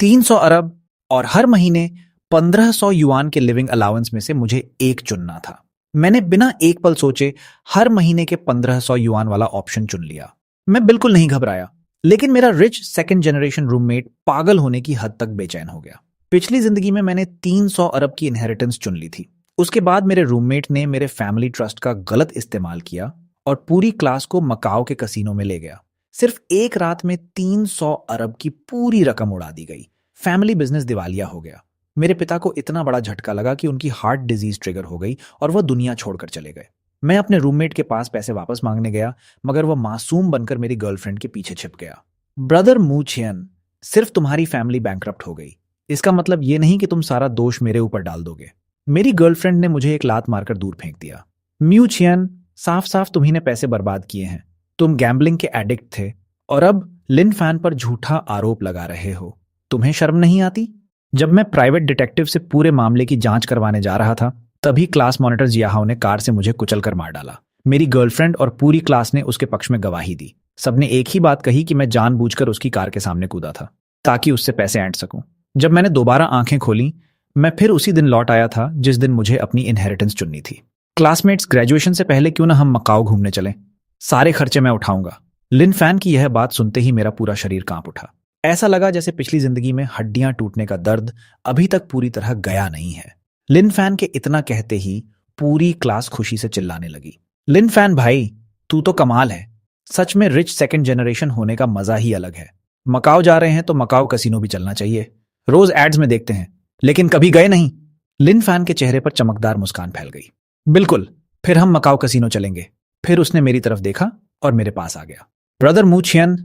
300 अरब और हर महीने 1500 युआन के लिविंग अलाउंस में से मुझे एक चुनना था। मैंने बिना एक पल सोचे हर महीने के 1500 युआन वाला ऑप्शन चुन लिया। मैं बिल्कुल नहीं घबराया, लेकिन मेरा रिच सेकंड जनरेशन रूममेट पागल होने की हद तक बेचैन हो गया। पिछली जिंदगी में मैंने 300 अरब की इनहेरिटेंस चुन ली थी। उसके बाद मेरे रूममेट ने मेरे फैमिली ट्रस्ट का गलत इस्तेमाल किया और पूरी क्लास को मकाओ के कसीनो में ले गया। सिर्फ एक रात में 300 अरब की पूरी रकम उड़ा दी गई। फैमिली बिजनेस दिवालिया हो गया। मेरे पिता को इतना बड़ा झटका लगा कि उनकी हार्ट डिजीज ट्रिगर हो गई और वह दुनिया छोड़कर चले गए। मैं अपने रूममेट के पास पैसे वापस मांगने गया, मगर वह मासूम बनकर मेरी गर्लफ्रेंड के पीछे छिप गया। ब्रदर मू छियन, सिर्फ तुम्हारी फैमिली बैंकरप्ट हो गई, इसका मतलब ये नहीं कि तुम सारा दोष मेरे ऊपर डाल दोगे। मेरी गर्लफ्रेंड ने मुझे एक लात मारकर दूर फेंक दिया। म्यू छियन, साफ साफ तुम्ही ने पैसे बर्बाद किए हैं। तुम गैम्बलिंग के एडिक्ट थे और अब लिन फैन पर झूठा आरोप लगा रहे हो। तुम्हें शर्म नहीं आती? जब मैं प्राइवेट डिटेक्टिव से पूरे मामले की जांच करवाने जा रहा था, तभी क्लास मॉनिटर जियाहाओ ने कार से मुझे कुचलकर मार डाला। मेरी गर्लफ्रेंड और पूरी क्लास ने उसके पक्ष में गवाही दी। सबने एक ही बात कही कि मैं जानबूझकर उसकी कार के सामने कूदा था ताकि उससे पैसे ऐंठ सकूं। जब मैंने दोबारा आंखें खोली, मैं फिर उसी दिन लौट आया था जिस दिन मुझे अपनी इनहेरिटेंस चुननी थी। क्लासमेट्स, ग्रेजुएशन से पहले क्यों ना हम मकाओ घूमने चलें? सारे खर्चे मैं उठाऊंगा। लिन फैन की यह बात सुनते ही मेरा पूरा शरीर कांप उठा। ऐसा लगा जैसे पिछली जिंदगी में हड्डियां टूटने का दर्द अभी तक पूरी तरह गया नहीं है। लिन फैन के इतना कहते ही पूरी क्लास खुशी से चिल्लाने लगी। लिन फैन भाई, तू तो कमाल है। सच में रिच सेकंड जनरेशन होने का मजा ही अलग है। मकाओ जा रहे हैं तो मकाओ कसिनो भी चलना चाहिए। रोज एड्स में देखते हैं, लेकिन कभी गए नहीं। लिन फैन के चेहरे पर चमकदार मुस्कान फैल गई। बिल्कुल, फिर हम मकाओ कसिनो चलेंगे। फिर उसने मेरी तरफ देखा और मेरे पास आ गया। ब्रदर मू छियन,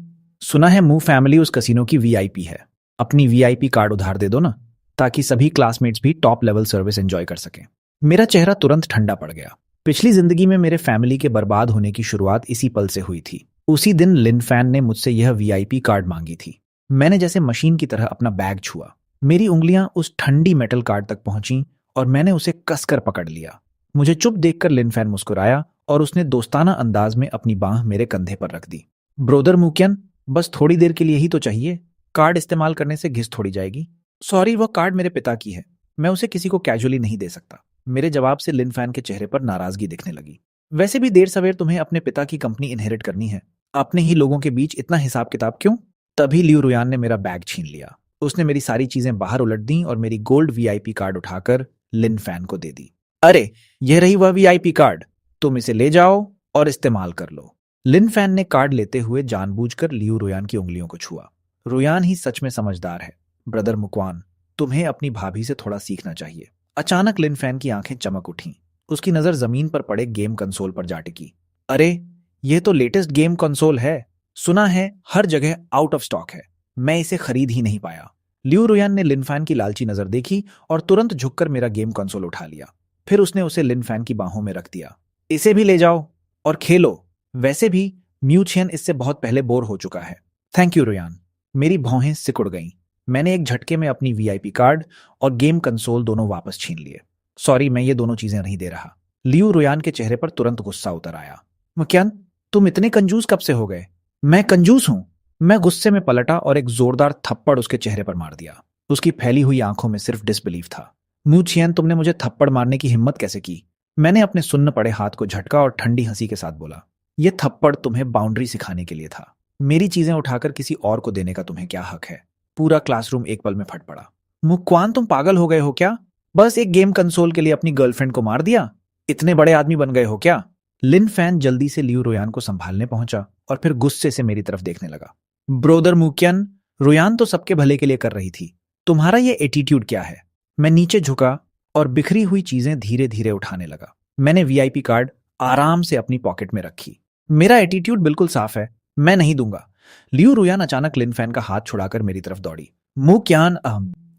सुना है मू फैमिली उस कसिनो की वीआईपी है। अपनी वीआईपी कार्ड उधार दे दो ना, ताकि सभी क्लासमेट्स भी टॉप लेवल सर्विस एंजॉय कर सकें। मेरा चेहरा तुरंत ठंडा पड़ गया। पिछली जिंदगी में मेरे फैमिली के बर्बाद होने की शुरुआत इसी पल से हुई थी। उसी दिन लिन फैन ने मुझसे यह वीआईपी कार्ड मांगी थी। मैंने जैसे मशीन की तरह अपना बैग छुआ। मेरी उंगलियां उस ठंडी मेटल कार्ड तक पहुंची और मैंने उसे कसकर पकड़ लिया। मुझे चुप देखकर लिन फैन मुस्कुराया और उसने दोस्ताना अंदाज में अपनी बांह मेरे कंधे पर रख दी। ब्रोदर मुकियन, बस थोड़ी देर के लिए ही तो चाहिए। कार्ड इस्तेमाल करने से घिस थोड़ी जाएगी। सॉरी, वह कार्ड मेरे पिता की है। मैं उसे किसी को कैजुअली नहीं दे सकता। मेरे जवाब से लिन फैन के चेहरे पर नाराजगी दिखने लगी। वैसे भी देर सवेर तुम्हें अपने पिता की कंपनी इनहेरिट करनी है। अपने ही लोगों के बीच इतना हिसाब किताब क्यों? तभी लियू रुयान ने मेरा बैग छीन लिया। उसने मेरी सारी चीजें बाहर उलट दी और मेरी गोल्ड वीआईपी कार्ड उठाकर लिन फैन को दे दी। अरे, यह रही वह वीआईपी कार्ड, तुम इसे ले जाओ और इस्तेमाल कर लो। लिन फैन ने कार्ड लेते हुए जानबूझकर लियू रुयान की उंगलियों को छुआ। रुयान ही सच में समझदार है। ब्रदर मुकवान, तुम्हें अपनी भाभी से थोड़ा सीखना चाहिए। अचानक लिन फैन की आंखें चमक उठीं। उसकी नजर जमीन पर पड़े गेम कंसोल पर जा टिकी। अरे, यह तो लेटेस्ट गेम कंसोल है। सुना है हर जगह आउट ऑफ स्टॉक है। मैं इसे खरीद ही नहीं पाया। लियू रुयान ने लिन फैन की लालची नजर देखी और तुरंत झुककर मेरा गेम कंसोल उठा लिया। फिर उसने उसे लिन फैन की बाहों में रख दिया। इसे भी ले जाओ और खेलो। वैसे भी म्यू छियन इससे बहुत पहले बोर हो चुका है। Thank you Ruyan. मेरी भौहें सिकुड़ गईं। मैंने एक झटके में अपनी वीआईपी कार्ड और गेम कंसोल दोनों वापस छीन लिए। सॉरी, मैं ये दोनों चीजें नहीं दे रहा। लियू रुयान के चेहरे पर तुरंत गुस्सा उतर आया। मुकियन, तुम इतने कंजूस कब से हो गए? मैं कंजूस हूं? मैं गुस्से में पलटा और एक जोरदार थप्पड़ उसके चेहरे पर मार दिया। उसकी फैली हुई आंखों में सिर्फ डिसबिलीफ था। म्यू छियन, तुमने मुझे थप्पड़ मारने की हिम्मत कैसे की? मैंने अपने सुन्न पड़े हाथ को झटका और ठंडी हंसी के साथ बोला, यह थप्पड़ तुम्हें बाउंड्री सिखाने के लिए था। मेरी चीजें उठाकर किसी और को देने का तुम्हें क्या हक है? पूरा क्लासरूम एक पल में फट पड़ा। मुक्वान, तुम पागल हो गए हो क्या? बस एक गेम कंसोल के लिए अपनी गर्लफ्रेंड को मार दिया? इतने बड़े आदमी बन गए हो क्या? लिन फैन जल्दी से लियू रुयान को संभालने पहुंचा और फिर गुस्से से मेरी तरफ देखने लगा। ब्रोदर मुकियन, रुयान तो सबके भले के लिए कर रही थी। तुम्हारा ये एटीट्यूड क्या है? मैं नीचे झुका और बिखरी हुई चीजें धीरे धीरे उठाने लगा। मैंने वीआईपी कार्ड आराम से अपनी पॉकेट में रखी। मेरा एटीट्यूड बिल्कुल साफ है, मैं नहीं दूंगा। लियू रुयान अचानक लिन फैन का हाथ छुड़ाकर मेरी तरफ दौड़ी। मुक्यान,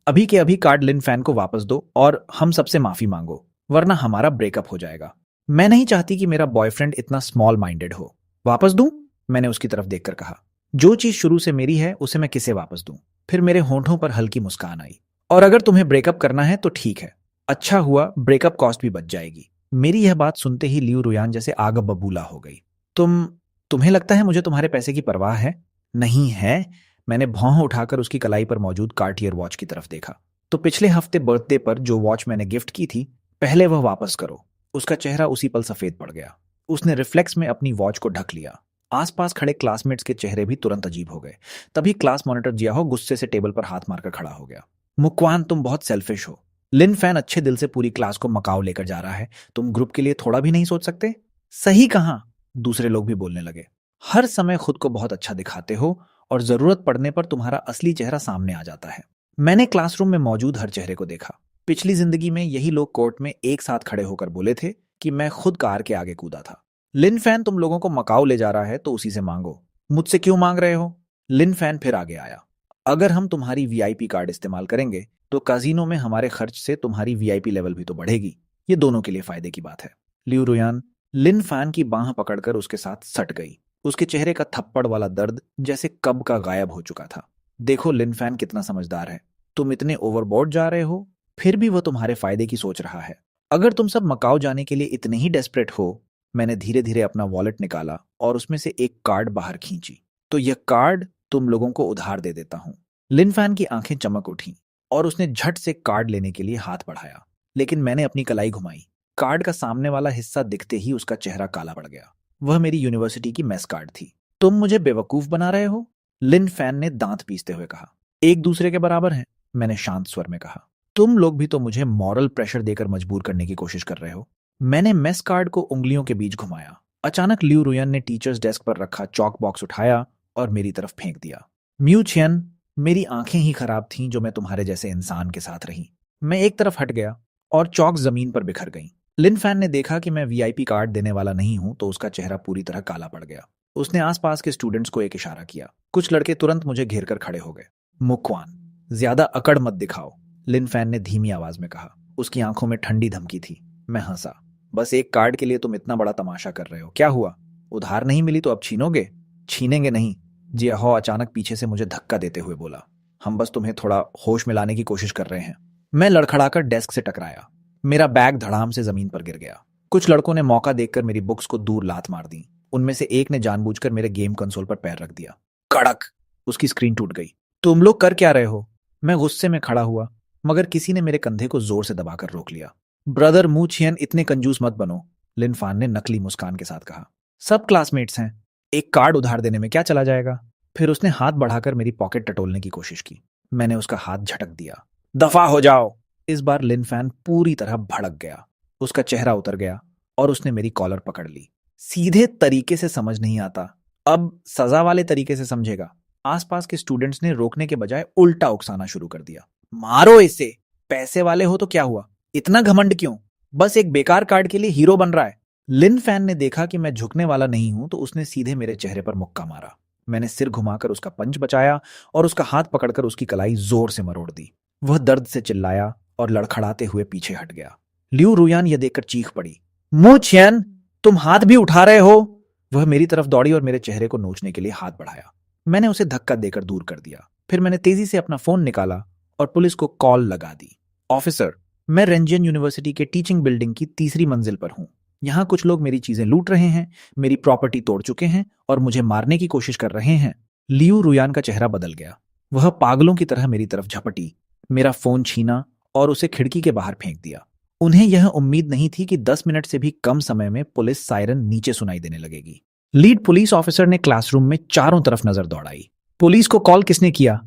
अभी के अभी कार्ड लिन फैन को वापस दो और हम सबसे माफी मांगो, वरना हमारा ब्रेकअप हो जाएगा। मैं नहीं चाहती कि मेरा बॉयफ्रेंड इतना स्मॉल माइंडेड हो। वापस दूं? मैंने उसकी तरफ देखकर कहा। जो चीज शुरू से मेरी है उसे मैं किसे वापस दूं? फिर मेरे होंठों पर हल्की मुस्कान आई। और अगर तुम्हें ब्रेकअप करना है तो ठीक है, अच्छा हुआ, ब्रेकअप कॉस्ट भी बच जाएगी। मेरी यह बात सुनते ही लियू रुयान जैसे आग बबूला हो गई। तुम्हें लगता है मुझे तुम्हारे पैसे की परवाह है? नहीं है। मैंने भौं उठाकर उसकी कलाई पर मौजूद कार्टियर वॉच की तरफ देखा। तो पिछले हफ्ते बर्थडे पर जो वॉच मैंने गिफ्ट की थी, पहले वह वापस करो। उसका चेहरा उसी पल सफेद पड़ गया। उसने रिफ्लेक्स में अपनी वॉच को ढक लिया। आसपास खड़े क्लासमेट्स के चेहरे भी तुरंत अजीब हो गए। तभी क्लास मॉनिटर जियाहो गुस्से से टेबल पर हाथ मारकर खड़ा हो गया। मुक्वान, तुम बहुत सेल्फिश हो। लिन फैन अच्छे दिल से पूरी क्लास को मकाओ लेकर जा रहा है, तुम ग्रुप के लिए थोड़ा भी नहीं सोच सकते? सही कहा, दूसरे लोग भी बोलने लगे। हर समय खुद को बहुत अच्छा दिखाते हो और जरूरत पड़ने पर तुम्हारा असली चेहरा सामने आ जाता है। मैंने क्लासरूम में मौजूद हर चेहरे को देखा। पिछली जिंदगी में यही लोग कोर्ट में एक साथ खड़े होकर बोले थे कि मैं खुद कार के आगे कूदा था। लिन फैन तुम लोगों को मकाओ ले जा रहा है तो उसी से मांगो, मुझसे क्यों मांग रहे हो? लिन फैन फिर आगे आया। अगर हम तुम्हारी वीआईपी कार्ड इस्तेमाल करेंगे तो काजिनो में हमारे खर्च से तुम्हारी वीआईपी लेवल भी तो बढ़ेगी। ये दोनों के लिए फायदे की बात है। लियू रुयान लिन फैन की बांह पकड़कर उसके साथ सट गई। उसके चेहरे का थप्पड़ वाला दर्द जैसे कब का गायब हो चुका था। देखो लिन फैन कितना समझदार है। तुम इतने ओवरबोर्ड जा रहे हो, फिर भी वो तुम्हारे फायदे की सोच रहा है। अगर तुम सब मकाओ जाने के लिए इतने ही डेस्परेट हो। मैंने धीरे धीरे अपना वॉलेट निकाला और उसमें से एक कार्ड बाहर खींची। तो यह कार्ड तुम लोगों को उधार दे देता हूं। लिन फैन की आंखें चमक उठी और उसने झट से कार्ड लेने के लिए हाथ बढ़ाया, लेकिन मैंने अपनी कलाई घुमाई। कार्ड का सामने वाला हिस्सा दिखते ही उसका चेहरा काला पड़ गया। वह मेरी यूनिवर्सिटी की मेस कार्ड थी। तुम मुझे बेवकूफ बना रहे हो? लिन फैन ने दांत पीसते हुए कहा। एक दूसरे के बराबर हैं, मैंने शांत स्वर में कहा। तुम लोग भी तो मुझे मॉरल प्रेशर देकर मजबूर करने की कोशिश कर रहे हो। मैंने मेस कार्ड को उंगलियों के बीच घुमाया। अचानक लियू रुयन ने टीचर्स डेस्क पर रखा चॉक बॉक्स उठाया और मेरी तरफ फेंक दिया। म्यू छियन, मेरी आंखें ही खराब थीं जो मैं तुम्हारे जैसे इंसान के साथ रही। मैं एक तरफ हट गया और चॉक जमीन पर बिखर गई। लिन फैन ने देखा कि मैं वीआईपी कार्ड देने वाला नहीं हूं तो उसका चेहरा पूरी तरह काला पड़ गया। उसने आसपास के स्टूडेंट्स को एक इशारा किया। कुछ लड़के तुरंत मुझे घेर कर खड़े हो गए। मुक्वान, ज्यादा अकड़ मत दिखाओ, लिन फैन ने धीमी आवाज में कहा। उसकी आंखों में ठंडी धमकी थी। मैं हंसा। बस एक कार्ड के लिए तुम इतना बड़ा तमाशा कर रहे हो, क्या हुआ? उधार नहीं मिली तो अब छीनोगे? छीनेंगे नहीं, जियाहो अचानक पीछे से मुझे धक्का देते हुए बोला। हम बस तुम्हें थोड़ा होश में लाने की कोशिश कर रहे हैं। मैं लड़खड़ाकर डेस्क से टकराया। मेरा बैग धड़ाम से जमीन पर गिर गया। कुछ लड़कों ने मौका देखकर मेरी बुक्स को दूर लात मार दी। उनमें से एक ने जानबूझकर मेरे गेम कंसोल पर पैर रख दिया। कड़क, उसकी स्क्रीन टूट गई। तुम लोग कर क्या रहे हो? मैं गुस्से में खड़ा हुआ, मगर किसी ने मेरे कंधे को जोर से दबाकर रोक लिया। ब्रदर मू छियन, इतने कंजूस मत बनो, लिन फान ने नकली मुस्कान के साथ कहा। सब क्लासमेट्स हैं, एक कार्ड उधार देने में क्या चला जाएगा? फिर उसने हाथ बढ़ाकर मेरी पॉकेट टटोलने की कोशिश की। मैंने उसका हाथ झटक दिया। दफा हो जाओ। इस बार लिन फैन पूरी तरह भड़क गया। उसका चेहरा उतर गया और उसने मेरी कॉलर पकड़ ली। सीधे तरीके से समझ नहीं आता, अब सजा वाले तरीके से समझेगा। आसपास के स्टूडेंट्स ने रोकने के बजाय उल्टा उकसाना शुरू कर दिया। मारो इसे, पैसे वाले हो तो क्या हुआ, इतना घमंड क्यों? बस एक बेकार कार्ड के लिए हीरो बन रहा है। लिन फैन ने देखा कि मैं झुकने वाला नहीं हूं तो उसने सीधे मेरे चेहरे पर मुक्का मारा। मैंने सिर घुमाकर उसका पंच बचाया और उसका हाथ पकड़कर उसकी कलाई जोर से मरोड़ दी। वह दर्द से चिल्लाया और लड़खड़ाते हुए पीछे हट गया। लियू रुयान यह देखकर चीख पड़ी। मू छियन, तुम हाथ भी उठा रहे हो? वह मेरी तरफ दौड़ी और मेरे चेहरे को नोचने के लिए हाथ बढ़ाया। मैंने उसे धक्का देकर दूर कर दिया। फिर मैंने तेजी से अपना फोन निकाला और पुलिस को कॉल लगा दी। ऑफिसर, मैं रेंजियन यूनिवर्सिटी के टीचिंग बिल्डिंग की 3री मंजिल पर हूं। यहाँ कुछ लोग मेरी चीजें लूट रहे हैं, मेरी प्रॉपर्टी तोड़ चुके हैं और मुझे मारने की कोशिश कर रहे हैं। लियू रुयान का चेहरा बदल गया। वह पागलों की तरह मेरी तरफ झपटी, मेरा फोन छीना और उसे खिड़की के बाहर फेंक दिया। उन्हें यह उम्मीद नहीं थी कि 10 मिनट से भी कम समय में पुलिस सायरन नीचे सुनाई देने लगेगी। लीड पुलिस ऑफिसर ने क्लासरूम में चारों तरफ नजर दौड़ाई। पुलिस को कॉल किसने किया?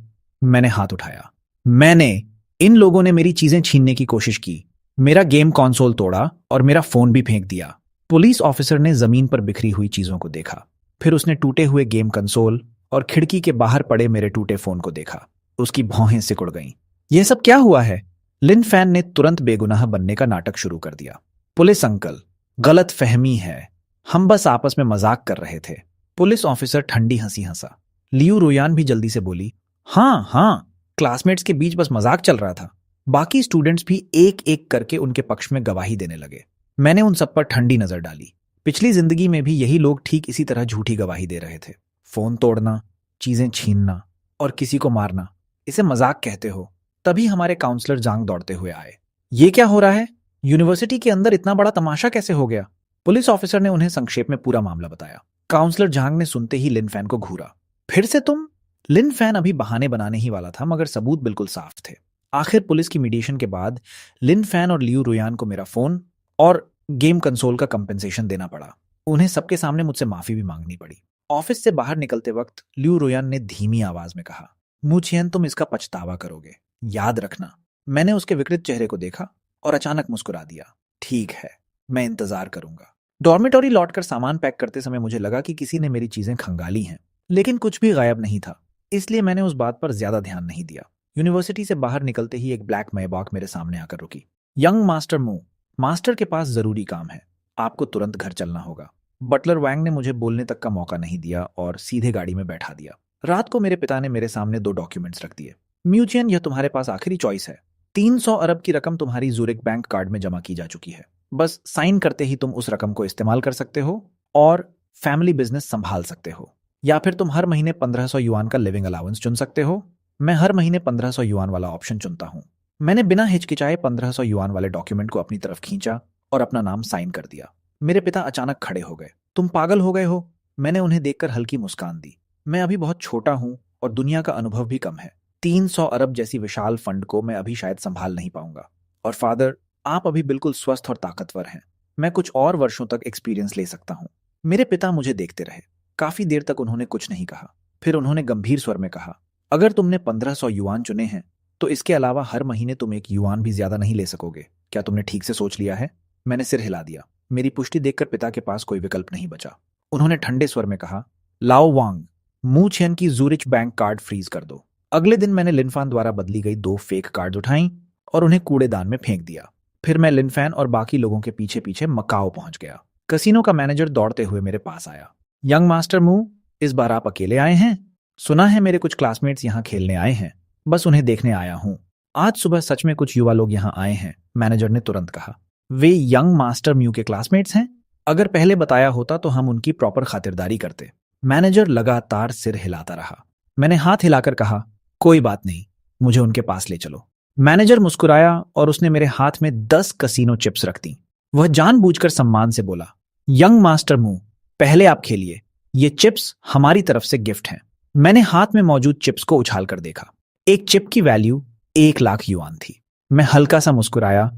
मैंने हाथ उठाया। मैंने। इन लोगों ने मेरी चीजें छीनने की कोशिश की, मेरा गेम कंसोल तोड़ा और मेरा फोन भी फेंक दिया। पुलिस ऑफिसर ने जमीन पर बिखरी हुई चीजों को देखा। फिर उसने टूटे हुए गेम कंसोल और खिड़की के बाहर पड़े मेरे टूटे फोन को देखा। उसकी भौहें सिकुड़ गईं। यह सब क्या हुआ है? लिन फैन ने तुरंत बेगुनाह बनने का नाटक शुरू कर दिया। पुलिस अंकल, गलत फहमी है, हम बस आपस में मजाक कर रहे थे। पुलिस ऑफिसर ठंडी हंसी हंसा। लियू रुयान भी जल्दी से बोली, हाँ, क्लासमेट्स के बीच बस मजाक चल रहा था। बाकी स्टूडेंट्स भी एक एक करके उनके पक्ष में गवाही देने लगे। मैंने उन सब पर ठंडी नजर डाली। पिछली जिंदगी में भी यही लोग ठीक इसी तरह झूठी गवाही दे रहे थे। फोन तोड़ना, चीजें छीनना और किसी को मारना, इसे मजाक कहते हो। तभी हमारे काउंसलर जांग दौड़ते हुए आए। ये क्या हो रहा है? यूनिवर्सिटी के अंदर इतना बड़ा तमाशा कैसे हो गया? पुलिस ऑफिसर ने उन्हें संक्षेप में पूरा मामला बताया। काउंसलर जांग ने सुनते ही लिन फैन को घूरा। फिर से तुम? लिन फैन अभी बहाने बनाने ही वाला था, मगर सबूत बिल्कुल साफ थे। आखिर पुलिस की मीडिएशन के बाद लिन फैन और लियू रुयान को मेरा फोन और गेम कंसोल का कंपेंसेशन देना पड़ा। उन्हें सबके सामने मुझसे माफी भी मांगनी पड़ी। ऑफिस से बाहर निकलते वक्त लियू रुयान ने धीमी आवाज में कहा, मुझियन, तुम इसका पछतावा करोगे, याद रखना। मैंने उसके विकृत चेहरे को देखा और अचानक मुस्कुरा दिया। ठीक है, मैं इंतजार करूंगा। डॉर्मेटोरी लौटकर सामान पैक करते समय मुझे लगा कि किसी ने मेरी चीजें खंगाली हैं, लेकिन कुछ भी गायब नहीं था, इसलिए मैंने उस बात पर ज्यादा ध्यान नहीं दिया। यूनिवर्सिटी से बाहर निकलते ही एक ब्लैक मेबॉक मेरे सामने आकर रुकी। यंग मास्टर मू, मास्टर के पास जरूरी काम है, आपको तुरंत घर चलना होगा। बटलर वैंग ने मुझे बोलने तक का मौका नहीं दिया और सीधे गाड़ी में बैठा दिया। रात को मेरे पिता ने मेरे सामने 2 डॉक्यूमेंट्स रख दिए। म्यूचियन, यह तुम्हारे पास आखिरी चॉइस है। 300 अरब की रकम तुम्हारी जूरिक बैंक कार्ड में जमा की जा चुकी है। बस साइन करते ही तुम उस रकम को इस्तेमाल कर सकते हो और फैमिली बिजनेस संभाल सकते हो। या फिर तुम हर महीने 1500 युआन का लिविंग अलाउंस चुन सकते हो। मैं हर महीने 1500 युआन वाला ऑप्शन चुनता हूं। मैंने बिना हिचकिचाए 1500 युआन वाले डॉक्यूमेंट को अपनी तरफ खींचा और अपना नाम साइन कर दिया। मेरे पिता अचानक खड़े हो गए। तुम पागल हो गए हो? मैंने उन्हें देखकर हल्की मुस्कान दी। मैं अभी बहुत छोटा हूं और दुनिया का अनुभव भी कम है। 300 अरब जैसी विशाल फंड को मैं अभी शायद संभाल नहीं पाऊंगा। और फादर, आप अभी बिल्कुल स्वस्थ और ताकतवर हैं। मैं कुछ और वर्षों तक एक्सपीरियंस ले सकता हूं। मेरे पिता मुझे देखते रहे। काफी देर तक उन्होंने कुछ नहीं कहा। फिर उन्होंने गंभीर स्वर में कहा, अगर तुमने 1500 युआन चुने हैं तो इसके अलावा हर महीने तुम 1 युआन भी ज्यादा नहीं ले सकोगे। क्या तुमने ठीक से सोच लिया है? मैंने सिर हिला दिया। मेरी पुष्टि देखकर पिता के पास कोई विकल्प नहीं बचा। उन्होंने ठंडे स्वर में कहा, लाओ वांग, मू छियन की जूरिच बैंक कार्ड फ्रीज कर दो। अगले दिन मैंने लिनफान द्वारा बदली गई 2 फेक कार्ड उठाई और उन्हें कूड़ेदान में फेंक दिया। फिर मैं लिनफैन और बाकी लोगों के पीछे पीछे मकाओ पहुंच गया। कसिनो का मैनेजर दौड़ते हुए मेरे पास आया। यंग मास्टर मू, इस बार आप अकेले आए हैं? सुना है मेरे कुछ क्लासमेट्स यहाँ खेलने आए हैं, बस उन्हें देखने आया हूं। आज सुबह सच में कुछ युवा लोग यहाँ आए हैं, मैनेजर ने तुरंत कहा। वे यंग मास्टर म्यू के क्लासमेट्स हैं? अगर पहले बताया होता तो हम उनकी प्रॉपर खातिरदारी करते। मैनेजर लगातार सिर हिलाता रहा। मैंने हाथ हिलाकर कहा, कोई बात नहीं, मुझे उनके पास ले चलो। मैनेजर मुस्कुराया और उसने मेरे हाथ में 10 कसीनो चिप्स रख दी। वह जानबूझकर सम्मान से बोला, यंग मास्टर मू, पहले आप खेलिए, ये चिप्स हमारी तरफ से गिफ्ट हैं। मैंने हाथ में मौजूद चिप्स को उछालकर देखा। एक चिप की वैल्यू 1 लाख युआन थी। मैं हल्का सा मुस्कुराया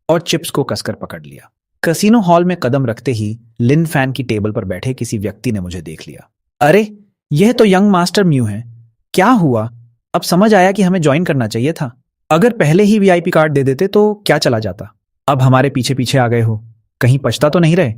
और चिप्स को कसकर पकड़ लिया। कसीनो हॉल में कदम रखते ही लिन फैन की टेबल पर बैठे किसी व्यक्ति ने मुझे देख लिया। अरे, यह तो यंग मास्टर म्यू है। क्या हुआ? अब समझ आया कि हमें ज्वाइन करना चाहिए था। अगर पहले ही वीआईपी कार्ड दे देते तो क्या चला जाता। अब हमारे पीछे पीछे आ गए हो, कहीं पछता तो नहीं रहे?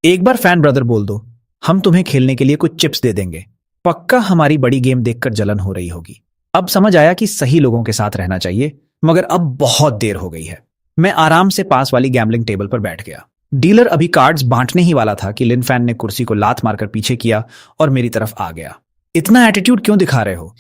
एक बार फैन ब्रदर बोल दो, हम तुम्हें खेलने के लिए कुछ चिप्स दे देंगे। पक्का हमारी बड़ी गेम देखकर जलन हो रही होगी। अब समझ आया कि सही लोगों के साथ रहना चाहिए, मगर अब बहुत देर हो गई है। मैं आराम से पास वाली गैम्बलिंग टेबल पर बैठ गया। डीलर अभी कार्ड्स बांटने ही वाला था कि लिन फैन ने कुर्सी को लात मारकर पीछे किया और मेरी तरफ आ गया। इतना एटीट्यूड क्यों दिखा रहे हो?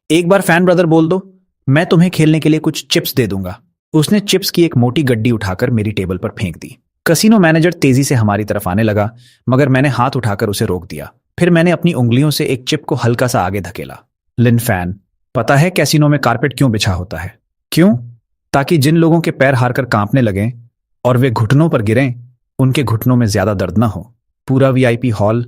एक बार फैन ब्रदर बोल दो, मैं तुम्हें खेलने के लिए कुछ चिप्स दे दूंगा। उसने चिप्स की एक मोटी गड्डी उठाकर मेरी टेबल पर फेंक दी। कसीनो मैनेजर तेजी से हमारी तरफ आने लगा, मगर मैंने हाथ उठाकर उसे रोक दिया। फिर मैंने अपनी उंगलियों से एक चिप को हल्का सा आगे धकेला। लिन फैन, पता है कैसीनो में कारपेट क्यों बिछा होता है? क्यों? ताकि जिन लोगों के पैर हारकर कांपने लगें और वे घुटनों पर गिरें, उनके घुटनों में ज्यादा दर्द न हो। पूरा वीआईपी हॉल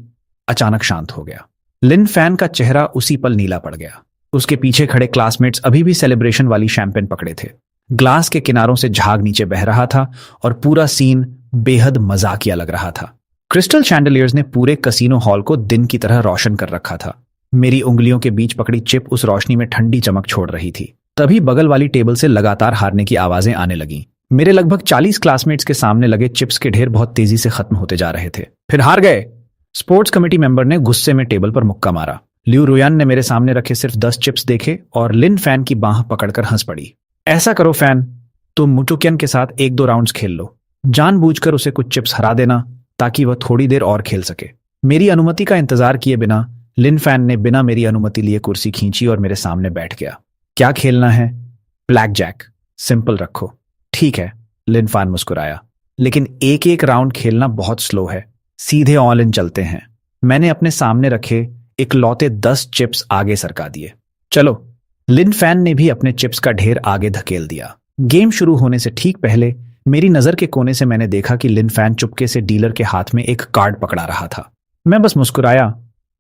अचानक शांत हो गया। लिन फैन का चेहरा उसी पल नीला पड़ गया। उसके पीछे खड़े क्लासमेट्स अभी भी सेलिब्रेशन वाली शैंपेन पकड़े थे। ग्लास के किनारों से झाग नीचे बह रहा था और पूरा सीन बेहद मजाकिया लग रहा था। क्रिस्टल शैंडलियर्स ने पूरे कसीनो हॉल को दिन की तरह रोशन कर रखा था। मेरी उंगलियों के बीच पकड़ी चिप उस रोशनी में ठंडी चमक छोड़ रही थी। तभी बगल वाली टेबल से लगातार हारने की आवाजें आने लगीं। मेरे लगभग 40 क्लासमेट्स के सामने लगे चिप्स के ढेर बहुत तेजी से खत्म होते जा रहे थे। फिर हार गए, स्पोर्ट्स कमेटी मेंबर ने गुस्से में टेबल पर मुक्का मारा। लियू रुयान ने मेरे सामने रखे सिर्फ 10 चिप्स देखे और लिन फैन की बांह पकड़कर हंस पड़ी। ऐसा करो फैन, तुम मुटुकियन के साथ 1-2 राउंड्स खेल लो। जानबूझकर उसे कुछ चिप्स हरा देना ताकि वह थोड़ी देर और खेल सके। मेरी अनुमति का इंतजार किए बिना लिन फैन ने बिना मेरी अनुमति लिए कुर्सी खींची और मेरे सामने बैठ गया। क्या खेलना है? ब्लैक जैक, सिंपल रखो। ठीक है, लिन फैन मुस्कुराया, लेकिन एक एक राउंड खेलना बहुत स्लो है, सीधे ऑल इन चलते हैं। मैंने अपने सामने रखे इकलौते 10 चिप्स आगे सरका दिए। चलो। लिन फैन ने भी अपने चिप्स का ढेर आगे धकेल दिया। गेम शुरू होने से ठीक पहले मेरी नजर के कोने से मैंने देखा कि लिन फैन चुपके से डीलर के हाथ में एक कार्ड पकड़ा रहा था। मैं बस मुस्कुराया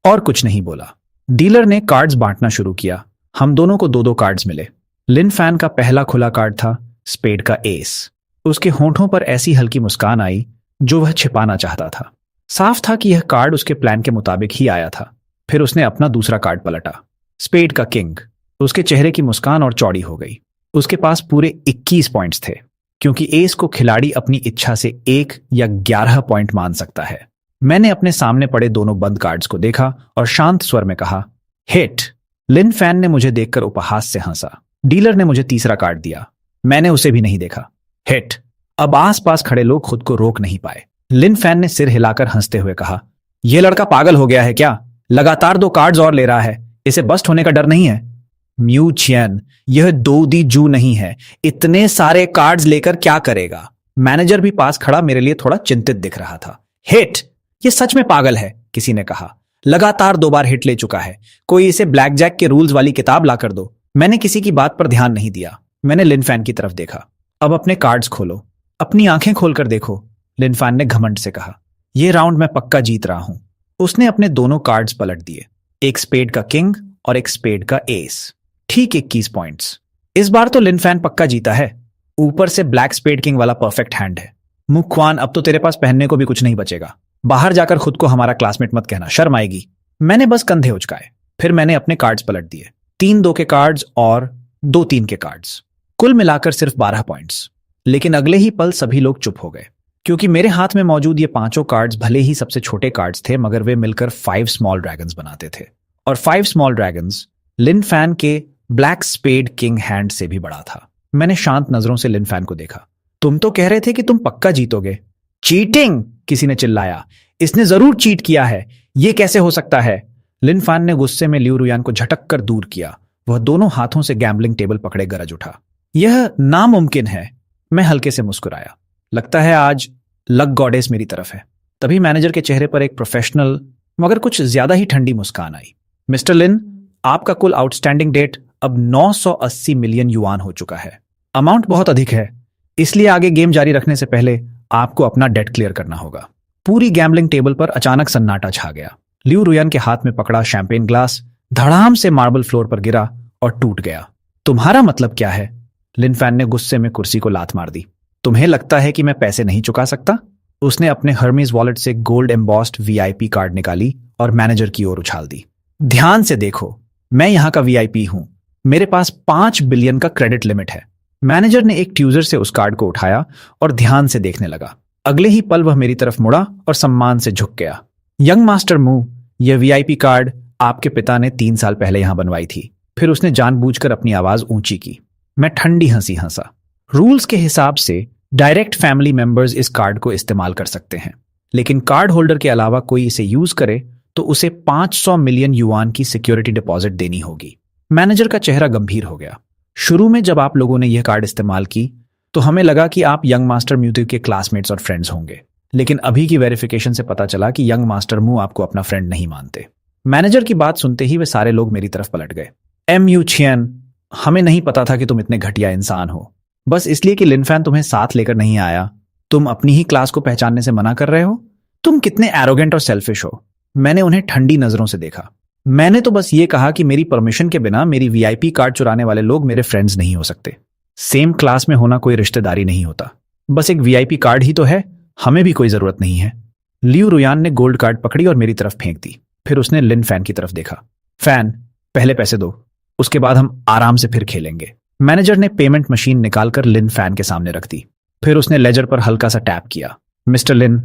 और कुछ नहीं बोला। डीलर ने कार्ड्स बांटना शुरू किया। हम दोनों को दो दो कार्ड्स मिले। लिन फैन का पहला खुला कार्ड था स्पेड का एस। उसके होंठों पर ऐसी हल्की मुस्कान आई जो वह छिपाना चाहता था। साफ था कि यह कार्ड उसके प्लान के मुताबिक ही आया था। फिर उसने अपना दूसरा कार्ड पलटा, स्पेड का किंग। उसके चेहरे की मुस्कान और चौड़ी हो गई। उसके पास पूरे 21 पॉइंट्स थे, क्योंकि एस को खिलाड़ी अपनी इच्छा से 1 या 11 पॉइंट मान सकता है। मैंने अपने सामने पड़े दोनों बंद कार्ड्स को देखा और शांत स्वर में कहा, हिट। लिन फैन ने मुझे देखकर उपहास से हंसा। डीलर ने मुझे तीसरा कार्ड दिया। मैंने उसे भी नहीं देखा। हिट। अब आसपास खड़े लोग खुद को रोक नहीं पाए। लिन फैन ने सिर हिलाकर हंसते हुए कहा, यह लड़का पागल हो गया है क्या? लगातार 2 कार्ड्स और ले रहा है। इसे बस्ट होने का डर नहीं है? म्यू चियन, यह दो दी जू नहीं है। इतने सारे कार्ड्स लेकर क्या करेगा? मैनेजर भी पास खड़ा मेरे लिए थोड़ा चिंतित दिख रहा था। हिट, ये सच में पागल है, किसी ने कहा। लगातार 2 बार हिट ले चुका है। कोई इसे ब्लैक जैक के रूल्स वाली किताब ला कर दो। मैंने किसी की बात पर ध्यान नहीं दिया। मैंने लिन फैन की तरफ देखा। अब अपने कार्ड्स खोलो, अपनी आंखें खोलकर देखो, लिन फैन ने घमंड से कहा। यह राउंड मैं पक्का जीत रहा हूं। उसने अपने दोनों कार्ड्स पलट दिए, एक स्पेड का किंग और एक स्पेड का एस। ठीक 21 पॉइंट्स। इस बार तो लिन फैन पक्का जीता है। ऊपर से ब्लैक स्पेड किंग वाला परफेक्ट हैंड है। मुख्वान, अब तो तेरे पास पहनने को भी कुछ नहीं बचेगा। बाहर जाकर खुद को हमारा क्लासमेट मत कहना, शर्म आएगी। मैंने बस कंधे उचकाए। फिर मैंने अपने कार्ड्स पलट दिए, 3-2 के कार्ड्स और 2-3 के कार्ड्स। कुल मिलाकर सिर्फ 12 पॉइंट्स। लेकिन अगले ही पल सभी लोग चुप हो गए, क्योंकि मेरे हाथ में मौजूद ये 5 कार्ड्स भले ही सबसे छोटे कार्ड्स थे, मगर वे मिलकर 5 स्मॉल ड्रैगन्स बनाते थे। और 5 स्मॉल ड्रैगन्स लिन फैन के ब्लैक स्पेड किंग हैंड से भी बड़ा था। मैंने शांत नजरों से लिन फैन को देखा। तुम तो कह रहे थे कि तुम पक्का जीतोगे। चीटिंग, किसी ने चिल्लाया। इसने जरूर चीट किया है। यह कैसे हो सकता है? लिन फैन ने गुस्से में लियू रुयान को झटक कर दूर किया। वह दोनों हाथों से गैम्बलिंग टेबल पकड़े गरज उठा। यह नामुमकिन है। मैं हल्के से मुस्कुराया। लगता है आज लक गॉडेस मेरी तरफ है। तभी मैनेजर के चेहरे पर एक प्रोफेशनल मगर कुछ ज्यादा ही ठंडी मुस्कान आई। मिस्टर लिन, आपका कुल आउटस्टैंडिंग डेट अब 980 मिलियन युआन हो चुका है। अमाउंट बहुत अधिक है, इसलिए आगे गेम जारी रखने से पहले आपको अपना डेट क्लियर करना होगा। पूरी गैम्बलिंग टेबल पर अचानक सन्नाटा छा गया। लियू रुयान के हाथ में पकड़ा शैंपेन ग्लास धड़ाम से मार्बल फ्लोर पर गिरा और टूट गया। तुम्हारा मतलब क्या है? लिन फैन ने गुस्से में कुर्सी को लात मार दी। तुम्हें लगता है कि मैं पैसे नहीं चुका सकता? उसने अपने हर्मीज वॉलेट से गोल्ड एम्बॉस्ड वीआईपी कार्ड निकाली और मैनेजर की ओर उछाल दी। ध्यान से देखो, मैं यहां का वीआईपी हूं। मेरे पास 5 बिलियन का क्रेडिट लिमिट है। मैनेजर ने एक ट्यूजर से उस कार्ड को उठाया और ध्यान से देखने लगा। अगले ही पल वह मेरी तरफ मुड़ा और सम्मान से झुक गया। यंग मास्टर मू, यह वीआईपी कार्ड आपके पिता ने 3 साल पहले यहां बनवाई थी। फिर उसने जानबूझकर अपनी आवाज ऊंची की। मैं ठंडी हंसी हंसा। रूल्स के हिसाब से डायरेक्ट फैमिली मेंबर्स इस कार्ड को इस्तेमाल कर सकते हैं, लेकिन कार्ड होल्डर के अलावा कोई इसे यूज करे तो उसे 500 मिलियन युआन की सिक्योरिटी डिपॉजिट देनी होगी। मैनेजर का चेहरा गंभीर हो गया। शुरू में जब आप लोगों ने यह कार्ड इस्तेमाल की तो हमें लगा कि आप यंग मास्टर म्यू के क्लासमेट्स और फ्रेंड्स होंगे, लेकिन अभी की वेरिफिकेशन से पता चला कि यंग मास्टर मू आपको अपना फ्रेंड नहीं मानते। मैनेजर की बात सुनते ही वे सारे लोग मेरी तरफ पलट गए। MU छियन, हमें नहीं पता था कि तुम इतने घटिया इंसान हो। बस इसलिए कि लिन फैन तुम्हें साथ लेकर नहीं आया, तुम अपनी ही क्लास को पहचानने से मना कर रहे हो? तुम कितने एरोगेंट और सेल्फिश हो। मैंने उन्हें ठंडी नजरों से देखा। मैंने तो बस ये कहा कि मेरी परमिशन के बिना मेरी वीआईपी कार्ड चुराने वाले लोग मेरे फ्रेंड्स नहीं हो सकते। सेम क्लास में होना कोई रिश्तेदारी नहीं होता। बस एक वीआईपी कार्ड ही तो है, हमें भी कोई जरूरत नहीं है। लियू रुयान ने गोल्ड कार्ड पकड़ी और मेरी तरफ फेंक दी। फिर उसने लिन फैन की तरफ देखा। फैन, पहले पैसे दो, उसके बाद हम आराम से फिर खेलेंगे। मैनेजर ने पेमेंट मशीन निकालकर लिन फैन के सामने रख दी। फिर उसने लेजर पर हल्का सा टैप किया। मिस्टर लिन,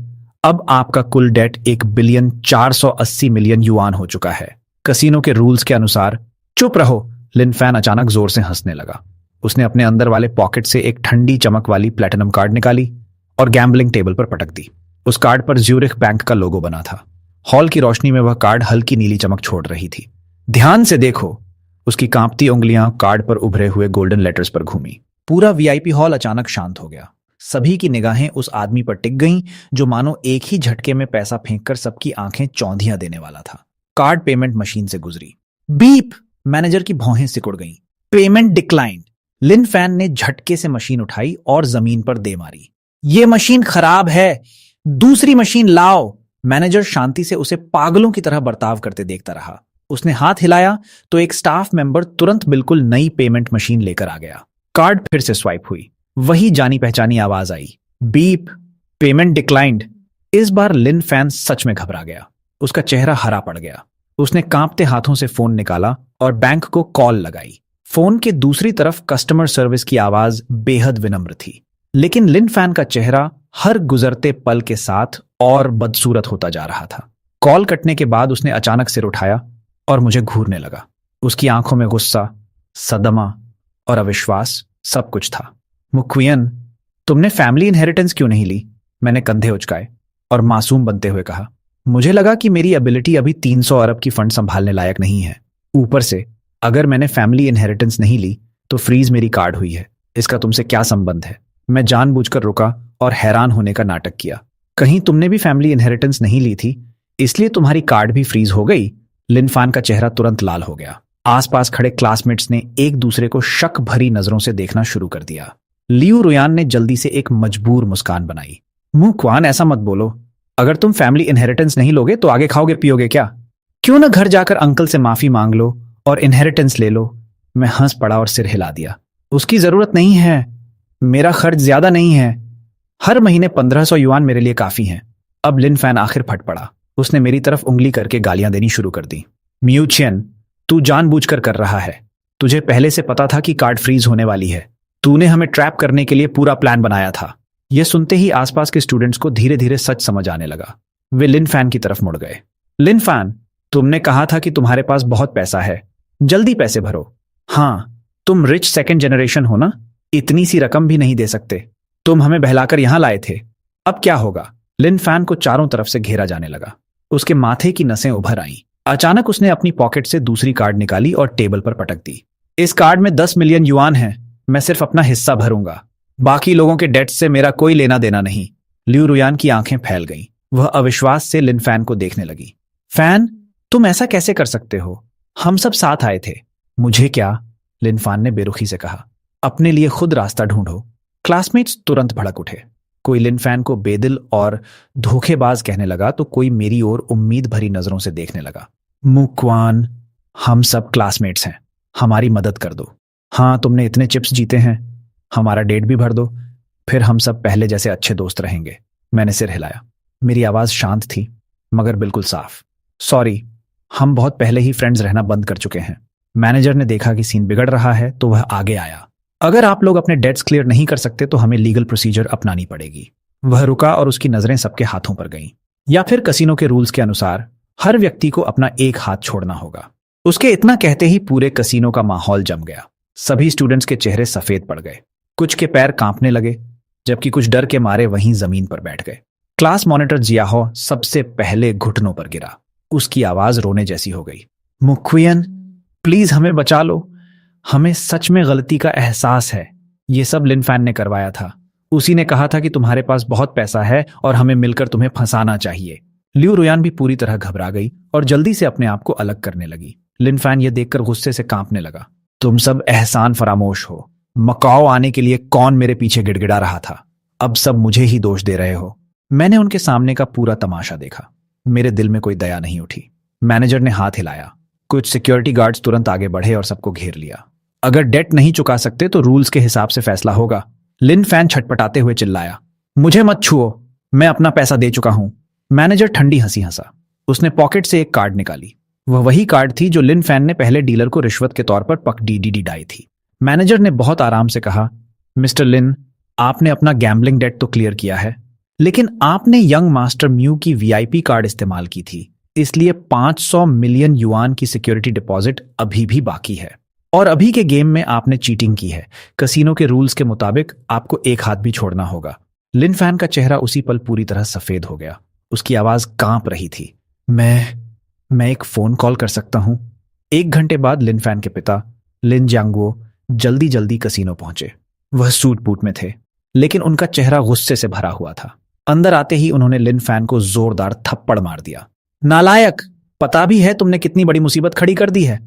अब आपका कुल डेट 1 बिलियन 480 मिलियन युआन हो चुका है। कसीनो के रूल्स के अनुसार। चुप रहो, लिन फैन अचानक जोर से हंसने लगा। उसने अपने अंदर वाले पॉकेट से एक ठंडी चमक वाली प्लेटिनम कार्ड निकाली और गैम्बलिंग टेबल पर पटक दी। उस कार्ड पर ज्यूरिख बैंक का लोगो बना था। हॉल की रोशनी में वह कार्ड हल्की नीली चमक छोड़ रही थी। ध्यान से देखो। उसकी कांपती उंगलियां कार्ड पर उभरे हुए गोल्डन लेटर्स पर घूमी। पूरा वीआईपी हॉल अचानक शांत हो गया। सभी की निगाहें उस आदमी पर टिक गईं जो मानो एक ही झटके में पैसा फेंककर सबकी आंखें चौंधियां देने वाला था। कार्ड पेमेंट मशीन से गुजरी। बीप! मैनेजर की भौहें सिकुड़ गईं। Payment declined. लिन फैन ने झटके से मशीन उठाई और जमीन पर दे मारी। ये मशीन खराब है, दूसरी मशीन लाओ। मैनेजर शांति से उसे पागलों की तरह बर्ताव करते देखता रहा। उसने हाथ हिलाया तो एक स्टाफ मेंबर तुरंत बिल्कुल नई पेमेंट मशीन लेकर आ गया। कार्ड फिर से स्वाइप हुई। वही जानी पहचानी आवाज आई, बीप, पेमेंट डिक्लाइंड। इस बार लिन फैन सच में घबरा गया। उसका चेहरा हरा पड़ गया। उसने कांपते हाथों से फोन निकाला और बैंक को कॉल लगाई। फोन के दूसरी तरफ कस्टमर सर्विस की आवाज बेहद विनम्र थी, लेकिन लिन फैन का चेहरा हर गुजरते पल के साथ और बदसूरत होता जा रहा था। कॉल कटने के बाद उसने अचानक सिर उठाया और मुझे घूरने लगा। उसकी आंखों में गुस्सा, सदमा और अविश्वास सब कुछ था। मुक्वियन, तुमने फैमिली इनहेरिटेंस क्यों नहीं ली? मैंने कंधे उचकाए और मासूम बनते हुए कहा। मुझे लगा कि मेरी एबिलिटी अभी 300 अरब की फंड संभालने लायक नहीं है। ऊपर से अगर मैंने फैमिली इनहेरिटेंस नहीं ली तो फ्रीज मेरी कार्ड हुई है। इसका तुमसे क्या संबंध है? मैं जानबूझकर रुका और हैरान होने का नाटक किया। कहीं तुमने भी फैमिली इनहेरिटेंस नहीं ली थी इसलिए तुम्हारी कार्ड भी फ्रीज हो गई? लिन फैन का चेहरा तुरंत लाल हो गया। आसपास खड़े क्लासमेट्स ने एक दूसरे को शक भरी नजरों से देखना शुरू कर दिया। लियू रुयान ने जल्दी से एक मजबूर मुस्कान बनाई। मुंह क्वान, ऐसा मत बोलो। अगर तुम फैमिली इनहेरिटेंस नहीं लोगे तो आगे खाओगे पियोगे क्या? क्यों ना घर जाकर अंकल से माफी मांग लो और इनहेरिटेंस ले लो। मैं हंस पड़ा और सिर हिला दिया। उसकी जरूरत नहीं है, मेरा खर्च ज्यादा नहीं है। हर महीने 1500 युआन मेरे लिए काफी हैं। अब लिन फैन आखिर फट पड़ा। उसने मेरी तरफ उंगली करके गालियां देनी शुरू कर दी। म्यूचियन, तू जानबूझकर कर रहा है। तुझे पहले से पता था कि कार्ड फ्रीज होने वाली है। तूने हमें ट्रैप करने के लिए पूरा प्लान बनाया था। यह सुनते ही आसपास के स्टूडेंट्स को धीरे धीरे सच समझ आने लगा। वे लिन फैन की तरफ मुड़ गए। लिन फैन, तुमने कहा था कि तुम्हारे पास बहुत पैसा है, जल्दी पैसे भरो। हाँ, तुम रिच सेकंड जनरेशन हो ना, इतनी सी रकम भी नहीं दे सकते। तुम हमें बहलाकर यहां लाए थे। अब क्या होगा? लिन फैन को चारों तरफ से घेरा जाने लगा। उसके माथे की नसें उभर आईं। अचानक उसने अपनी पॉकेट से दूसरी कार्ड निकाली और टेबल पर पटक दी। इस कार्ड में 10 मिलियन युआन है। मैं सिर्फ अपना हिस्सा भरूंगा। बाकी लोगों के डेट्स से मेरा कोई लेना देना नहीं। लियू रुयान की आंखें फैल गईं। वह अविश्वास से लिन फैन को देखने लगी। फैन, तुम ऐसा कैसे कर सकते हो? हम सब साथ आए थे। मुझे क्या? लिन फैन ने बेरुखी से कहा। अपने लिए खुद रास्ता ढूंढो। क्लासमेट्स तुरंत भड़क उठे। कोई लिन फैन को बेदिल और धोखेबाज कहने लगा तो कोई मेरी ओर उम्मीद भरी नजरों से देखने लगा। मुक्वान, हम सब क्लासमेट्स हैं, हमारी मदद कर दो। हाँ, तुमने इतने चिप्स जीते हैं, हमारा डेट भी भर दो, फिर हम सब पहले जैसे अच्छे दोस्त रहेंगे। मैंने सिर हिलाया। मेरी आवाज शांत थी मगर बिल्कुल साफ। सॉरी, हम बहुत पहले ही फ्रेंड्स रहना बंद कर चुके हैं। मैनेजर ने देखा कि सीन बिगड़ रहा है तो वह आगे आया। अगर आप लोग अपने डेट्स क्लियर नहीं कर सकते तो हमें लीगल प्रोसीजर अपनानी पड़ेगी। वह रुका और उसकी नजरें सबके हाथों पर गईं। या फिर कसिनो के रूल्स के अनुसार हर व्यक्ति को अपना एक हाथ छोड़ना होगा। उसके इतना कहते ही पूरे कसिनो का माहौल जम गया। सभी स्टूडेंट्स के चेहरे सफेद पड़ गए। कुछ के पैर कांपने लगे जबकि कुछ डर के मारे वहीं जमीन पर बैठ गए। क्लास मॉनिटर जियाहो सबसे पहले घुटनों पर गिरा। उसकी आवाज रोने जैसी हो गई। मुक्वियन, प्लीज हमें बचा लो। हमें सच में गलती का एहसास है। ये सब लिन फैन ने करवाया था। उसी ने कहा था कि तुम्हारे पास बहुत पैसा है और हमें मिलकर तुम्हें फंसाना चाहिए। लियू रुयान भी पूरी तरह घबरा गई और जल्दी से अपने आप को अलग करने लगी। लिन फैन यह देखकर गुस्से से कांपने लगा। तुम सब एहसान फरामोश हो। मकाओ आने के लिए कौन मेरे पीछे गिड़गिड़ा रहा था? अब सब मुझे ही दोष दे रहे हो। मैंने उनके सामने का पूरा तमाशा देखा। मेरे दिल में कोई दया नहीं उठी। मैनेजर ने हाथ हिलाया। कुछ सिक्योरिटी गार्ड्स तुरंत आगे बढ़े और सबको घेर लिया। अगर डेट नहीं चुका सकते तो रूल्स के हिसाब से फैसला होगा। लिन फैन छटपटाते हुए चिल्लाया। मुझे मत छुओ, मैं अपना पैसा दे चुका हूं। मैनेजर ठंडी हंसी हंसा। उसने पॉकेट से एक कार्ड निकाली। वह वही कार्ड थी जो लिन फैन ने पहले डीलर को रिश्वत के तौर पर पकड़ी डाई थी। मैनेजर ने बहुत आराम से कहा, मिस्टर लिन, आपने अपना गैम्बलिंग डेट तो क्लियर किया है, लेकिन आपने यंग मास्टर म्यू की वीआईपी कार्ड इस्तेमाल की थी, इसलिए 500 मिलियन युआन की सिक्योरिटी डिपॉजिट अभी भी बाकी है। और अभी के गेम में आपने चीटिंग की है। कसिनो के रूल्स के मुताबिक आपको एक हाथ भी छोड़ना होगा। लिन फैन का चेहरा उसी पल पूरी तरह सफेद हो गया। उसकी आवाज कांप रही थी। मैं एक फोन कॉल कर सकता हूं? 1 घंटे बाद लिन फैन के पिता लिन जियांगवो जल्दी जल्दी कसिनो पहुंचे। वह सूट बूट में थे, लेकिन उनका चेहरा गुस्से से भरा हुआ था। अंदर आते ही उन्होंने लिन फैन को जोरदार थप्पड़ मार दिया। नालायक, पता भी है तुमने कितनी बड़ी मुसीबत खड़ी कर दी है।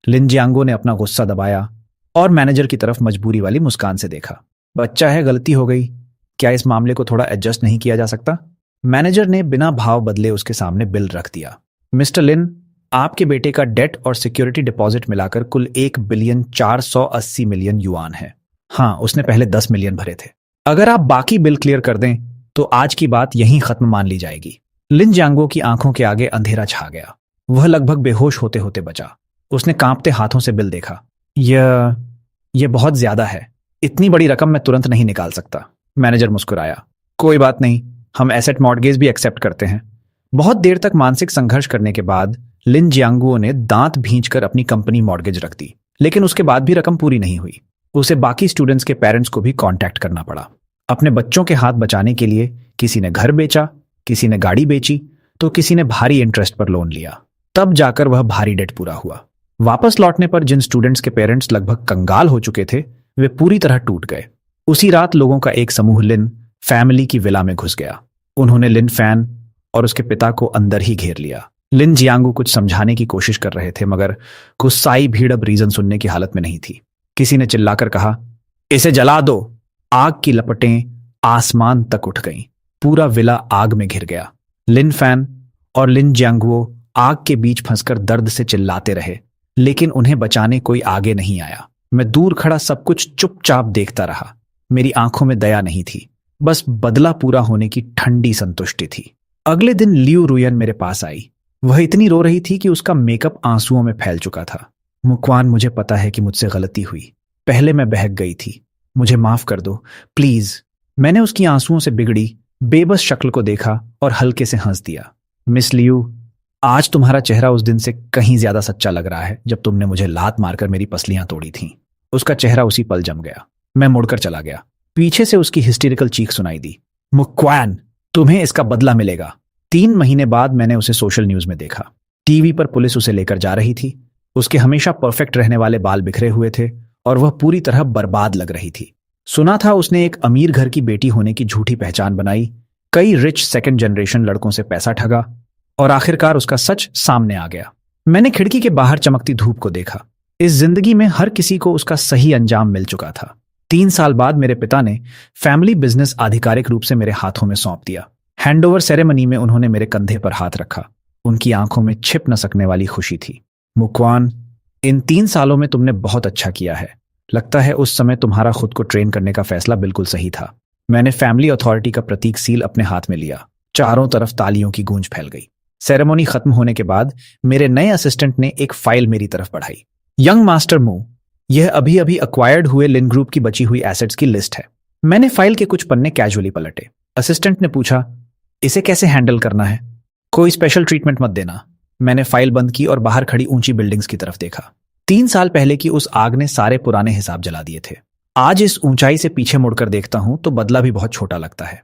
लिन जियांगो ने अपना गुस्सा दबाया और मैनेजर की तरफ मजबूरी वाली मुस्कान से देखा। बच्चा है, गलती हो गई, क्या इस मामले को थोड़ा एडजस्ट नहीं किया जा सकता? मैनेजर ने बिना भाव बदले उसके सामने बिल रख दिया। मिस्टर लिन, आपके बेटे का डेट और सिक्योरिटी डिपॉजिट मिलाकर कुल 1,480,000,000 युआन है। हाँ, उसने पहले 10 मिलियन भरे थे। अगर आप बाकी बिल क्लियर कर दें तो आज की बात यहीं खत्म मान ली जाएगी। लिन जियांगो की आंखों के आगे अंधेरा छा गया। वह लगभग बेहोश होते होते बचा। उसने कांपते हाथों से बिल देखा। यह बहुत ज्यादा है। इतनी बड़ी रकम मैं तुरंत नहीं निकाल सकता। मैनेजर मुस्कुराया। कोई बात नहीं, हम एसेट मॉर्गेज भी एक्सेप्ट करते हैं। बहुत देर तक मानसिक संघर्ष करने के बाद लिन जियांगुओ ने दांत भींचकर अपनी कंपनी मॉर्गेज रख दी, लेकिन उसके बाद भी रकम पूरी नहीं हुई। उसे बाकी स्टूडेंट्स के पेरेंट्स को भी कांटेक्ट करना पड़ा। अपने बच्चों के हाथ बचाने के लिए किसी ने घर बेचा, किसी ने गाड़ी बेची, तो किसी ने भारी इंटरेस्ट पर लोन लिया। तब जाकर वह भारी डेट पूरा हुआ। वापस लौटने पर जिन स्टूडेंट्स के पेरेंट्स लगभग कंगाल हो चुके थे, वे पूरी तरह टूट गए। उसी रात लोगों का एक समूह लिन फैमिली की विला में घुस गया। उन्होंने लिन फैन और उसके पिता को अंदर ही घेर लिया। लिन जियांगू कुछ समझाने की कोशिश कर रहे थे, मगर गुस्साई भीड़ अब रीजन सुनने की हालत में नहीं थी। किसी ने चिल्लाकर कहा, इसे जला दो। आग की लपटें आसमान तक उठ गईं। पूरा विला आग में घिर गया। लिन फैन और लिन जियांगुओ आग के बीच फंसकर दर्द से चिल्लाते रहे, लेकिन उन्हें बचाने कोई आगे नहीं आया। मैं दूर खड़ा सब कुछ चुपचाप देखता रहा। मेरी आंखों में दया नहीं थी, बस बदला पूरा होने की ठंडी संतुष्टि थी। अगले दिन लियू रुयन मेरे पास आई। वह इतनी रो रही थी कि उसका मेकअप आंसुओं में फैल चुका था। मुक्वान, मुझे पता है कि मुझसे गलती हुई। पहले मैं बहक गई थी। मुझे माफ कर दो, प्लीज। मैंने उसकी आंसुओं से बिगड़ी बेबस शक्ल को देखा और हल्के से हंस दिया। मिस लियू, आज तुम्हारा चेहरा उस दिन से कहीं ज्यादा सच्चा लग रहा है जब तुमने मुझे लात मारकर मेरी पसलियां तोड़ी थीं। उसका चेहरा उसी पल जम गया। मैं मुड़कर चला गया। पीछे से उसकी हिस्टेरिकल चीख सुनाई दी। मुक्वान, तुम्हें इसका बदला मिलेगा। 3 महीने बाद मैंने उसे सोशल न्यूज में देखा। टीवी पर पुलिस उसे लेकर जा रही थी। उसके हमेशा परफेक्ट रहने वाले बाल बिखरे हुए थे और वह पूरी तरह बर्बाद लग रही थी। सुना था उसने एक अमीर घर की बेटी होने की झूठी पहचान बनाई, कई रिच सेकंड जनरेशन लड़कों से पैसा ठगा और आखिरकार उसका सच सामने आ गया। मैंने खिड़की के बाहर चमकती धूप को देखा। इस जिंदगी में हर किसी को उसका सही अंजाम मिल चुका था। 3 साल बाद मेरे पिता ने फैमिली बिजनेस आधिकारिक रूप से मेरे हाथों में सौंप दिया। हैंडओवर सेरेमनी में उन्होंने मेरे कंधे पर हाथ रखा। उनकी आंखों में छिप न सकने वाली खुशी थी। मुक्वान, इन 3 सालों में तुमने बहुत अच्छा किया है। लगता है उस समय तुम्हारा खुद को ट्रेन करने का फैसला बिल्कुल सही था। मैंने फैमिली अथॉरिटी का प्रतीक सील अपने हाथ में लिया। चारों तरफ तालियों की गूंज फैल गई। सेरेमनी खत्म होने के बाद मेरे नए असिस्टेंट ने एक फाइल मेरी तरफ बढ़ाई। यंग मास्टर मू, यह अभी अभी अक्वायर्ड हुए लिन ग्रुप की बची हुई एसेट्स की लिस्ट है। मैंने फाइल के कुछ पन्ने कैजुअली पलटे। असिस्टेंट ने पूछा, इसे कैसे हैंडल करना है? कोई स्पेशल ट्रीटमेंट मत देना। मैंने फाइल बंद की और बाहर खड़ी ऊंची बिल्डिंग्स की तरफ देखा। 3 साल पहले की उस आग ने सारे पुराने हिसाब जला दिए थे। आज इस ऊंचाई से पीछे मुड़कर देखता हूं तो बदला भी बहुत छोटा लगता है।